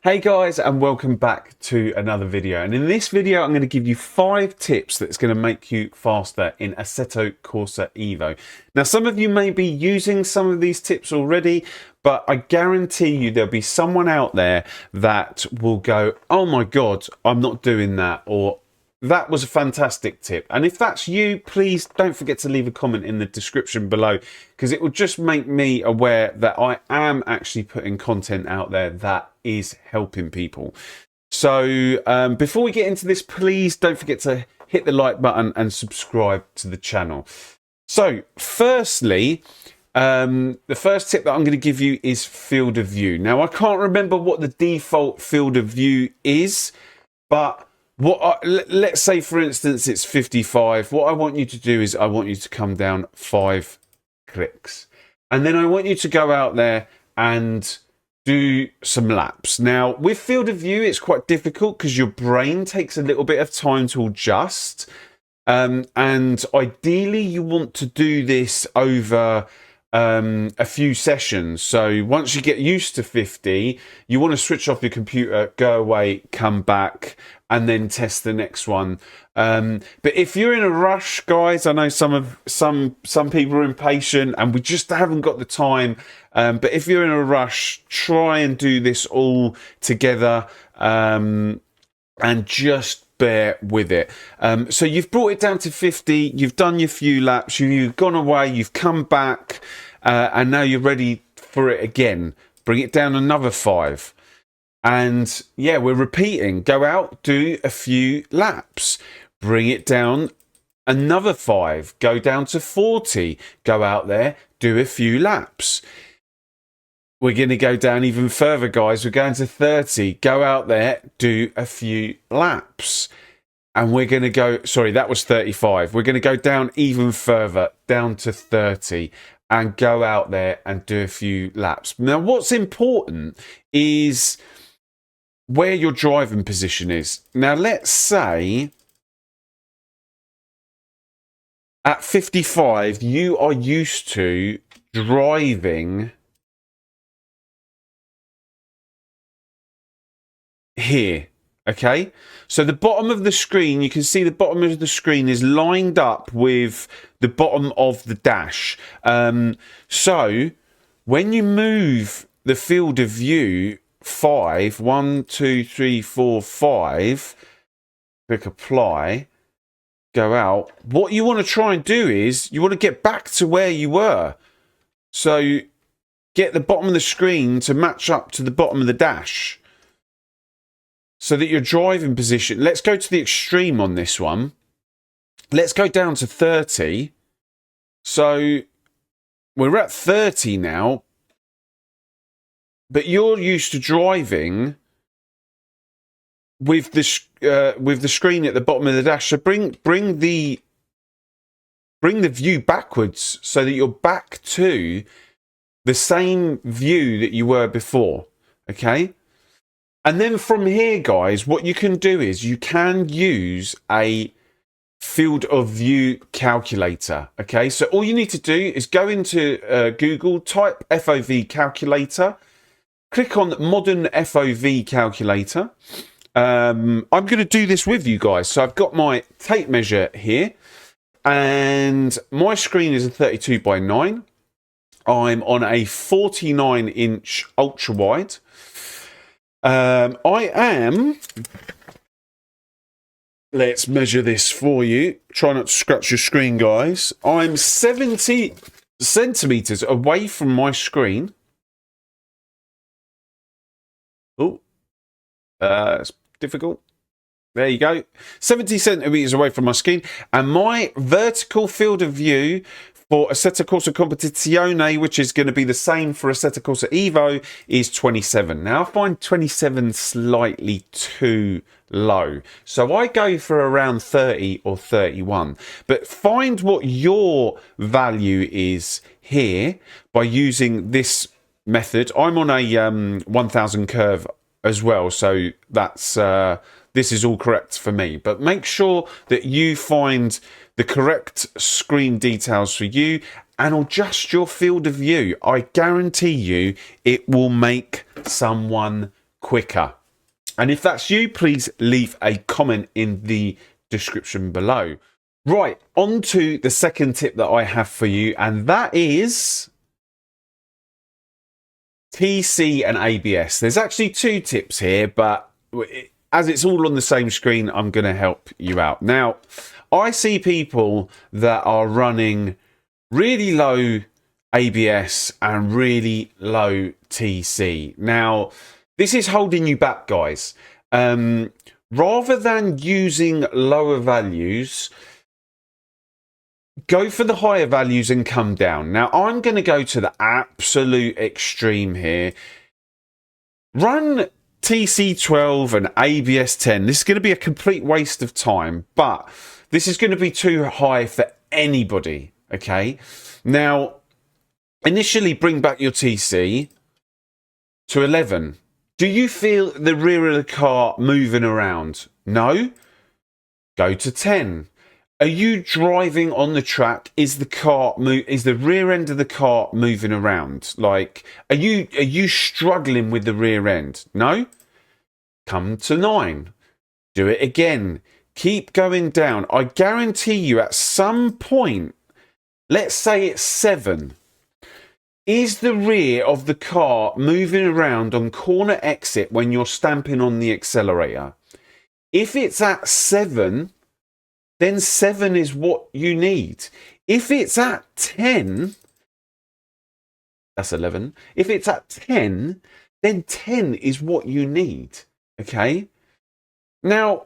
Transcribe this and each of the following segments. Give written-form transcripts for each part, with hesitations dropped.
Hey guys, and welcome back to another video. And in this video, I'm going to give you 5 tips that's going to make you faster in Assetto Corsa Evo. Now, some of you may be using some of these tips already, but I guarantee you there'll be someone out there that will go, oh my God, I'm not doing that, or that was a fantastic tip. And if that's you, please don't forget to leave a comment in the description below, because it will just make me aware that I am actually putting content out there that is helping people. So before we get into this, please don't forget to hit the like button and subscribe to the channel. So firstly, the first tip that I'm going to give you is field of view. Now, I can't remember what the default field of view is, but let's say, for instance, it's 55. What I want you to do is I want you to come down 5 clicks. And then I want you to go out there and do some laps. Now, with field of view, it's quite difficult because your brain takes a little bit of time to adjust. And ideally, you want to do this over a few sessions. So once you get used to 50, you want to switch off your computer, go away, come back, and then test the next one. But if you're in a rush, guys, I know some people are impatient and we just haven't got the time. But if you're in a rush, try and do this all together, and just bear with it. So you've brought it down to 50, you've done your few laps, you've gone away, you've come back, and now you're ready for it again. Bring it down another 5. And yeah, we're repeating. Go out, do a few laps. Bring it down another 5. Go down to 40. Go out there, do a few laps. We're going to go down even further, guys. We're going to 30. Go out there, do a few laps. And we're going to go, sorry, that was 35. We're going to go down even further, down to 30. And go out there and do a few laps. Now, what's important is where your driving position is. Now, let's say at 55, you are used to driving here. Okay, so the bottom of the screen, you can see the bottom of the screen is lined up with the bottom of the dash. So when you move the field of view 5, 1, 2, 3, 4, 5, click apply, go out. What you want to try and do is you want to get back to where you were. So get the bottom of the screen to match up to the bottom of the dash, so that your driving position, let's go to the extreme on this one. Let's go down to 30. So we're at 30 now, but you're used to driving with the screen at the bottom of the dash. So bring the view backwards so that you're back to the same view that you were before. Okay. And then from here, guys, what you can do is you can use a field of view calculator. Okay, so all you need to do is go into Google, type FOV calculator, click on modern FOV calculator. I'm going to do this with you guys. So I've got my tape measure here, and my screen is a 32 by 9. I'm on a 49-inch ultra wide. I am, let's measure this for you. Try not to scratch your screen, guys. I'm 70 centimeters away from my screen. Oh, it's difficult. There you go. 70 centimeters away from my screen. And my vertical field of view for Assetto Corsa Competizione, which is going to be the same for Assetto Corsa Evo, is 27. Now, I find 27 slightly too low. So I go for around 30 or 31. But find what your value is here by using this method. I'm on a 1000 curve as well, so that's this is all correct for me. But make sure that you find the correct screen details for you and adjust your field of view. I guarantee you it will make someone quicker. And if that's you, please leave a comment in the description below. Right, on to the second tip that I have for you, and that is TC and ABS. There's actually two tips here, but as it's all on the same screen, I'm going to help you out. Now, I see people that are running really low ABS and really low TC. Now, this is holding you back, guys. Rather than using lower values, go for the higher values and come down. Now, I'm going to go to the absolute extreme here. Run TC12 and ABS 10. This is going to be a complete waste of time, but this is going to be too high for anybody, okay? Now, initially bring back your TC to 11. Do you feel the rear of the car moving around? No? Go to 10. Are you driving on the track? Is the rear end of the car moving around? Like, are you struggling with the rear end? No? Come to 9. Do it again. Keep going down. I guarantee you at some point, let's say it's 7. Is the rear of the car moving around on corner exit when you're stamping on the accelerator? If it's at 7, then 7 is what you need. If it's at 10, that's 11. If it's at 10, then 10 is what you need. Okay? Now,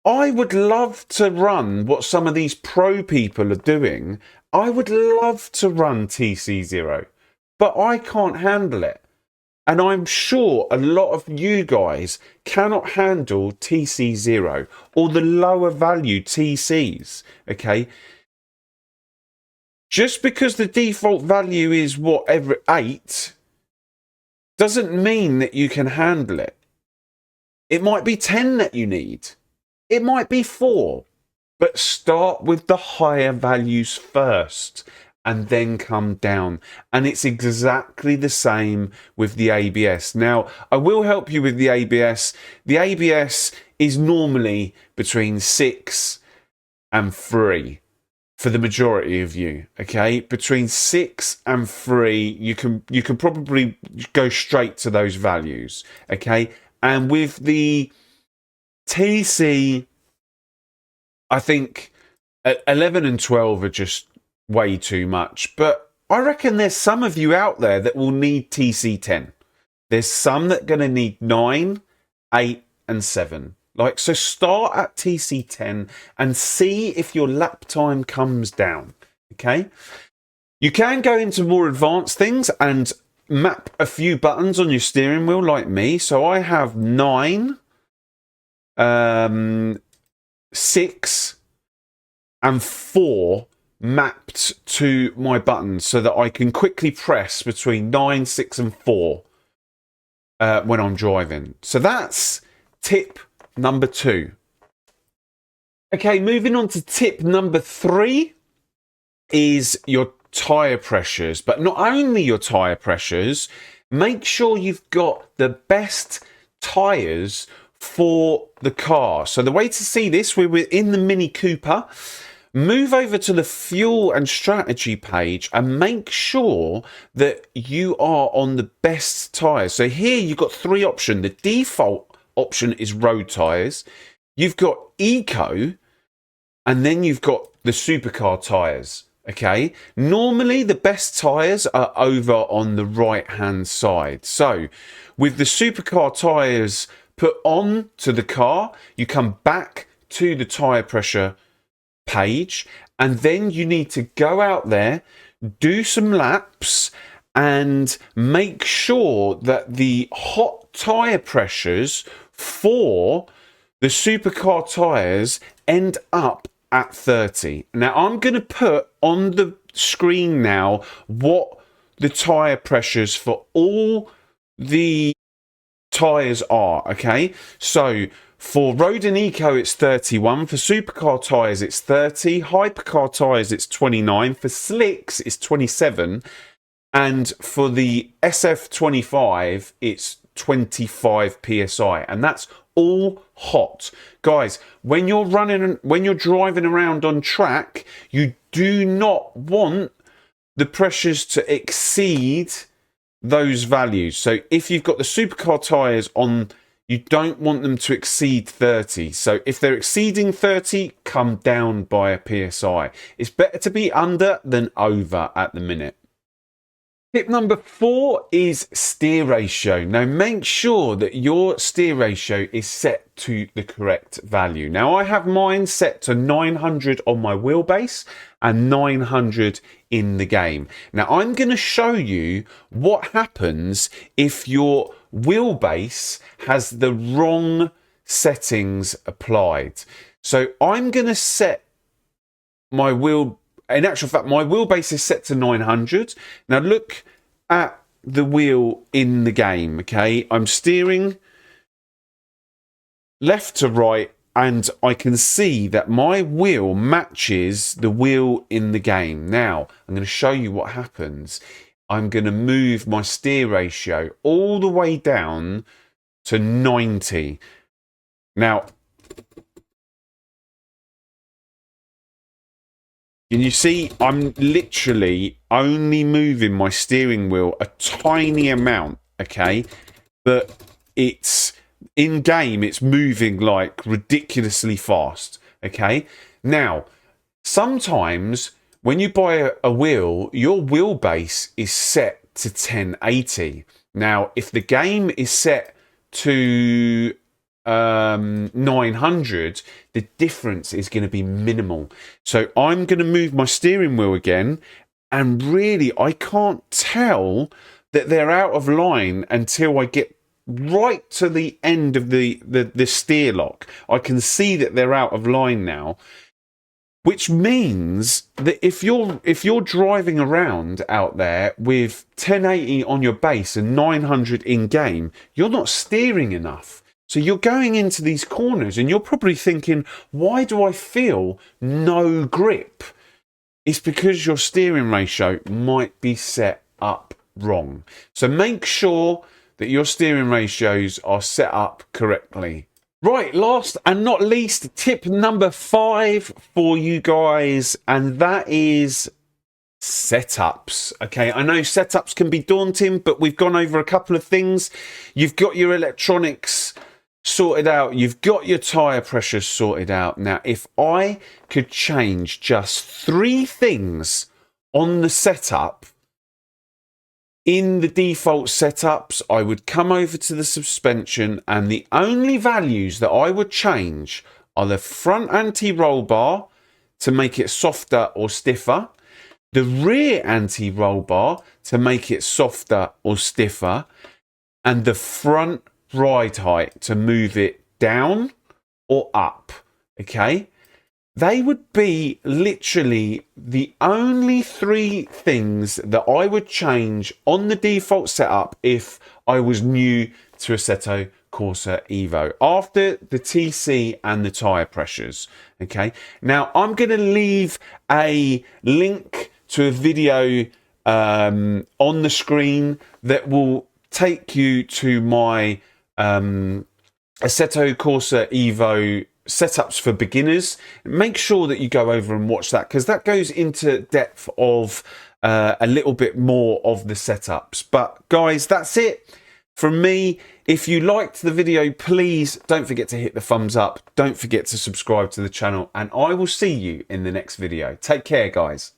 I would love to run what some of these pro people are doing. I would love to run TC0, but I can't handle it. And I'm sure a lot of you guys cannot handle TC0 or the lower value TCs, okay? Just because the default value is whatever 8 doesn't mean that you can handle it. It might be 10 that you need. It might be 4. But start with the higher values first and then come down. And it's exactly the same with the ABS. Now, I will help you with the ABS. The ABS is normally between 6 and 3 for the majority of you, okay? Between 6 and 3, you can probably go straight to those values, okay? And with the TC, I think 11 and 12 are just way too much. But I reckon there's some of you out there that will need TC10. There's some that are going to need 9, 8 and 7. Like, so start at TC10 and see if your lap time comes down. Okay? You can go into more advanced things and map a few buttons on your steering wheel like me. So I have 9, 6 and 4 mapped to my buttons so that I can quickly press between 9, 6 and 4 when I'm driving. So that's tip number 2. Okay, moving on to tip number 3 is your tyre pressures. But not only your tyre pressures, make sure you've got the best tyres for the car. So the way to see this, we're in the Mini Cooper. Move over to the fuel and strategy page and make sure that you are on the best tyres. So here you've got 3 options. The default option is road tyres. You've got eco, and then you've got the supercar tyres. Okay, normally the best tyres are over on the right hand side. So with the supercar tyres put on to the car, you come back to the tyre pressure page, and then you need to go out there, do some laps, and make sure that the hot tyre pressures for the supercar tyres end up at 30. Now I'm going to put on the screen now what the tyre pressures for all the tyres are, okay? So for road and eco it's 31, for supercar tyres it's 30, hypercar tyres it's 29, for slicks it's 27, and for the SF25 it's 25 psi, and that's all hot. Guys, when you're driving around on track, you do not want the pressures to exceed those values. So if you've got the supercar tyres on, you don't want them to exceed 30. So if they're exceeding 30, come down by a psi. It's better to be under than over at the minute. Tip number 4 is steer ratio. Now make sure that your steer ratio is set to the correct value. Now I have mine set to 900 on my wheelbase and 900 in the game. Now I'm going to show you what happens if your wheelbase has the wrong settings applied. So I'm going to set my in actual fact, my wheelbase is set to 900. Now look at the wheel in the game, okay? I'm steering left to right, and I can see that my wheel matches the wheel in the game. Now, I'm going to show you what happens. I'm going to move my steer ratio all the way down to 90. Now, can you see I'm literally only moving my steering wheel a tiny amount, okay? But it's in game, it's moving like ridiculously fast, okay? Now, sometimes when you buy a wheel, your wheelbase is set to 1080. Now, if the game is set to 900, the difference is going to be minimal. So I'm going to move my steering wheel again, and really I can't tell that they're out of line until I get right to the end of the steer lock. I can see that they're out of line now, which means that if you're driving around out there with 1080 on your base and 900 in game, you're not steering enough. So you're going into these corners and you're probably thinking, why do I feel no grip? It's because your steering ratio might be set up wrong. So make sure that your steering ratios are set up correctly. Right, last and not least, tip number 5 for you guys, and that is setups. Okay, I know setups can be daunting, but we've gone over a couple of things. You've got your electronics sorted out, you've got your tyre pressures sorted out. Now, if I could change just 3 things on the setup, in the default setups, I would come over to the suspension, and the only values that I would change are the front anti-roll bar to make it softer or stiffer, the rear anti-roll bar to make it softer or stiffer, and the front ride height to move it down or up. Okay, they would be literally the only 3 things that I would change on the default setup if I was new to Assetto Corsa Evo, after the TC and the tyre pressures. Okay, now I'm going to leave a link to a video on the screen that will take you to my Assetto Corsa Evo setups for beginners. Make sure that you go over and watch that, because that goes into depth of a little bit more of the setups. But guys, that's it from me. If you liked the video, please don't forget to hit the thumbs up. Don't forget to subscribe to the channel, and I will see you in the next video. Take care, guys.